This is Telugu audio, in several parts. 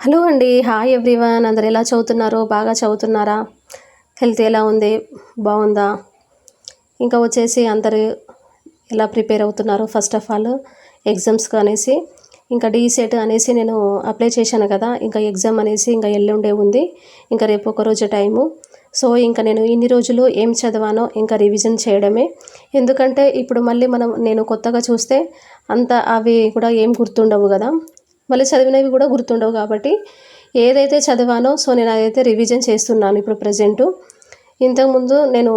హలో అండి. Hi everyone. అందరు ఎలా చదువుతున్నారో? బాగా చదువుతున్నారా? హెల్త్ ఎలా ఉంది? బాగుందా? ఇంకా వచ్చేసి అందరూ ఎలా ప్రిపేర్ అవుతున్నారు? ఫస్ట్ ఆఫ్ ఆల్ ఎగ్జామ్స్కి అనేసి ఇంకా డీసెట్ అనేసి నేను అప్లై చేశాను కదా. ఇంకా ఎగ్జామ్ అనేసి ఇంకా ఎల్లుండే ఉంది. ఇంకా రేపు ఒక రోజు టైము. సో ఇంకా నేను ఇన్ని రోజులు ఏం చదివానో ఇంకా రివిజన్ చేయడమే. ఎందుకంటే ఇప్పుడు మళ్ళీ నేను కొత్తగా చూస్తే అంత అవి కూడా ఏం గుర్తుండవు కదా. మళ్ళీ చదివినవి కూడా గుర్తుండవు కాబట్టి ఏదైతే చదివానో సో నేను అదైతే రివిజన్ చేస్తున్నాను ఇప్పుడు ప్రజెంటు. ఇంతకుముందు నేను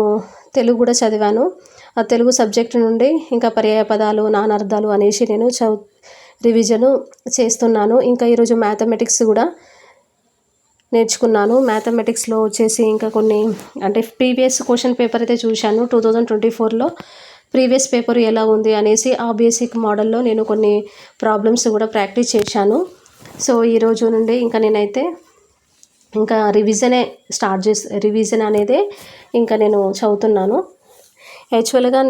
తెలుగు కూడా చదివాను. ఆ తెలుగు సబ్జెక్టు నుండి ఇంకా పర్యాయ పదాలు, నానార్థాలు అనేసి నేను రివిజను చేస్తున్నాను. ఇంకా ఈరోజు మ్యాథమెటిక్స్ కూడా నేర్చుకున్నాను. మ్యాథమెటిక్స్లో వచ్చేసి ఇంకా కొన్ని అంటే ప్రీవియస్ క్వశ్చన్ పేపర్ అయితే చూశాను 2024లో. ప్రీవియస్ పేపర్ ఎలా ఉంది అనేసి ఆ బేసిక్ మోడల్లో నేను కొన్ని ప్రాబ్లమ్స్ కూడా ప్రాక్టీస్ చేశాను. సో ఈరోజు నుండి ఇంకా నేనైతే ఇంకా రివిజన్ అనేదే ఇంకా నేను చదువుతున్నాను. యాక్చువల్గా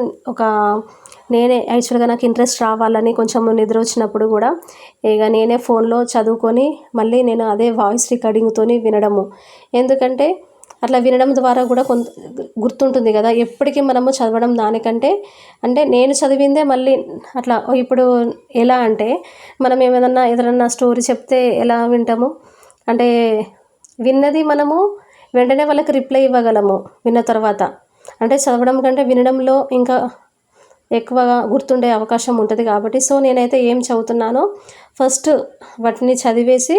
నాకు ఇంట్రెస్ట్ రావాలని కొంచెం నిద్ర వచ్చినప్పుడు కూడా ఇక నేనే ఫోన్లో చదువుకొని మళ్ళీ నేను అదే వాయిస్ రికార్డింగ్తోని వినడము. ఎందుకంటే అట్లా వినడం ద్వారా కూడా కొంత గుర్తుంటుంది కదా. ఎప్పటికీ మనము చదవడం దానికంటే అంటే నేను చదివిందే మళ్ళీ అట్లా ఇప్పుడు ఎలా అంటే మనం ఏదైనా స్టోరీ చెప్తే ఎలా వింటాము అంటే విన్నది మనము వెంటనే వాళ్ళకి రిప్లై ఇవ్వగలము విన్న తర్వాత. అంటే చదవడం కంటే వినడంలో ఇంకా ఎక్కువగా గుర్తుండే అవకాశం ఉంటుంది కాబట్టి సో నేనైతే ఏం చదువుతున్నానో ఫస్ట్ వాటిని చదివేసి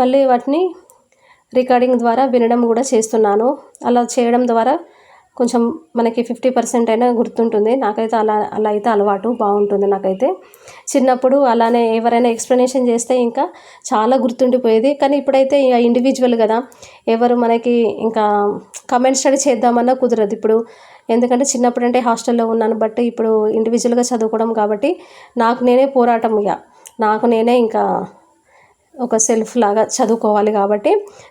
మళ్ళీ వాటిని రికార్డింగ్ ద్వారా వినడం కూడా చేస్తున్నాను. అలా చేయడం ద్వారా కొంచెం మనకి 50% అయినా గుర్తుంటుంది. నాకైతే అలా అయితే అలవాటు బాగుంటుంది నాకైతే. చిన్నప్పుడు అలానే ఎవరైనా ఎక్స్ప్లెనేషన్ చేస్తే ఇంకా చాలా గుర్తుండిపోయేది. కానీ ఇప్పుడైతే ఇక ఇండివిజువల్ కదా, ఎవరు మనకి ఇంకా కమెంట్ స్టడీ చేద్దామన్నా కుదరదు ఇప్పుడు. ఎందుకంటే చిన్నప్పుడు అంటే హాస్టల్లో ఉన్నాను బట్ ఇప్పుడు ఇండివిజువల్గా చదువుకోవడం కాబట్టి నాకు నేనే పోరాటం, నాకు నేనే ఇంకా ఒక సెల్ఫ్ లాగా చదువుకోవాలి కాబట్టి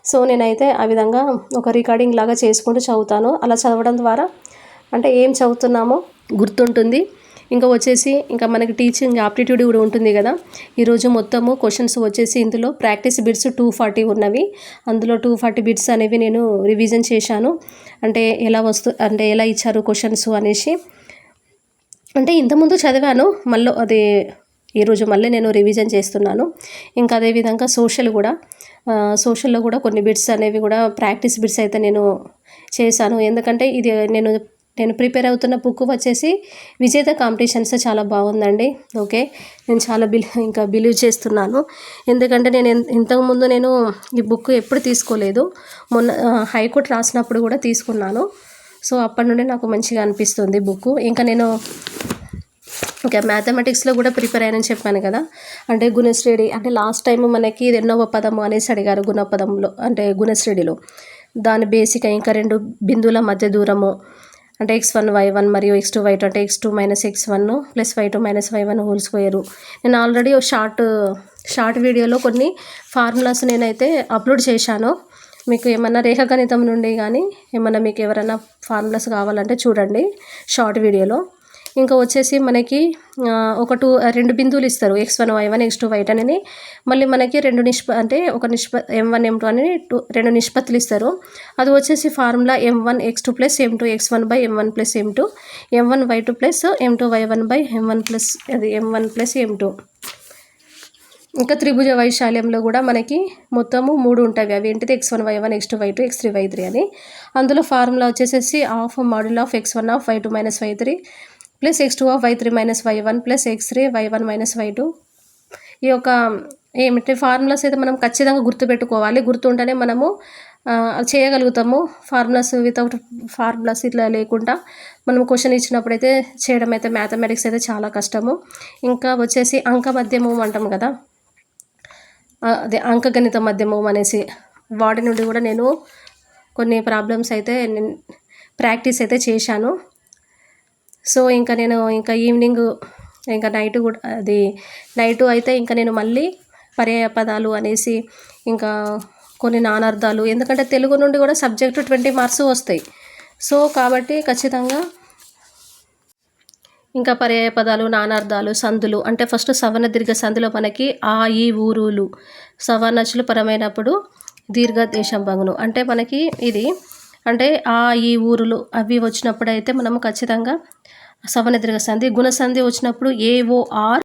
సో నేనైతే ఆ విధంగా ఒక రికార్డింగ్ లాగా చేసుకుంటూ చదువుతాను. అలా చదవడం ద్వారా అంటే ఏం చదువుతున్నామో గుర్తుంటుంది. ఇంకా వచ్చేసి ఇంకా మనకి టీచింగ్ ఆప్టిట్యూడ్ కూడా ఉంటుంది కదా. ఈరోజు మొత్తము క్వశ్చన్స్ వచ్చేసి ఇందులో ప్రాక్టీస్ బిట్స్ 240 ఉన్నవి. అందులో 240 బిట్స్ అనేవి నేను రివిజన్ చేశాను. అంటే ఎలా ఇచ్చారు క్వశ్చన్స్ అనేసి. అంటే ఇంతకుముందు చదివాను మళ్ళీ ఈరోజు మళ్ళీ నేను రివిజన్ చేస్తున్నాను. ఇంకా అదేవిధంగా సోషల్లో కూడా కొన్ని బిట్స్ అనేవి కూడా ప్రాక్టీస్ బిట్స్ అయితే నేను చేశాను. ఎందుకంటే ఇది నేను ప్రిపేర్ అవుతున్న బుక్ వచ్చేసి విజేత కాంపిటీషన్స్ చాలా బాగుందండి. ఓకే, నేను చాలా బిలీవ్ చేస్తున్నాను. ఎందుకంటే ఇంతకుముందు నేను ఈ బుక్ ఎప్పుడు తీసుకోలేదు. మొన్న హైకోర్టు రాసినప్పుడు కూడా తీసుకున్నాను. సో అప్పటి నుండి నాకు మంచిగా అనిపిస్తుంది బుక్. ఇంకా మ్యాథమెటిక్స్లో కూడా ప్రిపేర్ అయ్యానని చెప్పాను కదా. అంటే గుణశ్రేణి అంటే లాస్ట్ టైం మనకి ఎన్నవ పదము అనేసి అడిగారు గుణపదంలో అంటే గుణశ్రేణిలో. దాని బేసిక్ ఇంకా 2 బిందువుల మధ్య దూరము అంటే x1 y1 మరియు x2 y2 అంటే x2 - x1 + y2 - y1 whole square. నేను ఆల్రెడీ షార్ట్ వీడియోలో కొన్ని ఫార్ములాస్ నేనైతే అప్లోడ్ చేశాను. మీకు ఏమన్నా రేఖాగణితం నుండి కానీ ఏమన్నా మీకు ఎవరైనా ఫార్ములాస్ కావాలంటే చూడండి షార్ట్ వీడియోలో. ఇంకా వచ్చేసి మనకి 2 బిందువులు ఇస్తారు x1 y1 x2 y2 అని. మళ్ళీ మనకి m1 m2 అని 2 నిష్పత్తులు ఇస్తారు. అది వచ్చేసి formula m1 x2 + m2 x1 / m1 + m2 m1 y2 + m2 y1 / m1 + m2. ఇంకా త్రిభుజ వైశాల్యంలో కూడా మనకి మొత్తము 3 ఉంటాయి. అవి ఏంటిది x1 y1 x2 y2 x3 y3 అని. అందులో ఫార్ములా వచ్చేసి ½ మోడ్యుల్ of x1 of y2 - y3 + x2 of y3 - y1 + x3 y1 - y2. ఈ యొక్క ఏమిటి ఫార్ములాస్ అయితే మనం ఖచ్చితంగా గుర్తుపెట్టుకోవాలి. గుర్తుంటేనే మనము చేయగలుగుతాము. వితౌట్ ఫార్ములాస్ ఇట్లా లేకుండా మనం క్వశ్చన్ ఇచ్చినప్పుడు అయితే చేయడం అయితే మ్యాథమెటిక్స్ అయితే చాలా కష్టము. ఇంకా వచ్చేసి అంక మధ్యమం అంటాం కదా, అదే అంకగణిత మధ్యమం అనేసి వాటి నుండి కూడా నేను కొన్ని ప్రాబ్లమ్స్ అయితే ప్రాక్టీస్ అయితే చేశాను. సో ఇంకా నేను ఈవినింగ్ ఇంకా నైటు అయితే ఇంకా నేను మళ్ళీ పర్యాయ పదాలు అనేసి ఇంకా కొన్ని నానార్థాలు, ఎందుకంటే తెలుగు నుండి కూడా సబ్జెక్టు 20 మార్క్స్ వస్తాయి. సో కాబట్టి ఖచ్చితంగా ఇంకా పర్యాయ పదాలు, నానార్థాలు, సందులు అంటే ఫస్ట్ సవర్ణ దీర్ఘ సంధిలో మనకి ఆ, ఈ, ఊరులు సవర్ణచులు పరమైనప్పుడు దీర్ఘ దేశం భంగును అంటే మనకి ఇది అంటే ఆ, ఈ, ఊరులు అవి వచ్చినప్పుడైతే మనం ఖచ్చితంగా సవర్ణ దీర్ఘ సంధి. గుణ సంధి వచ్చినప్పుడు ఏ, ఓ, ఆర్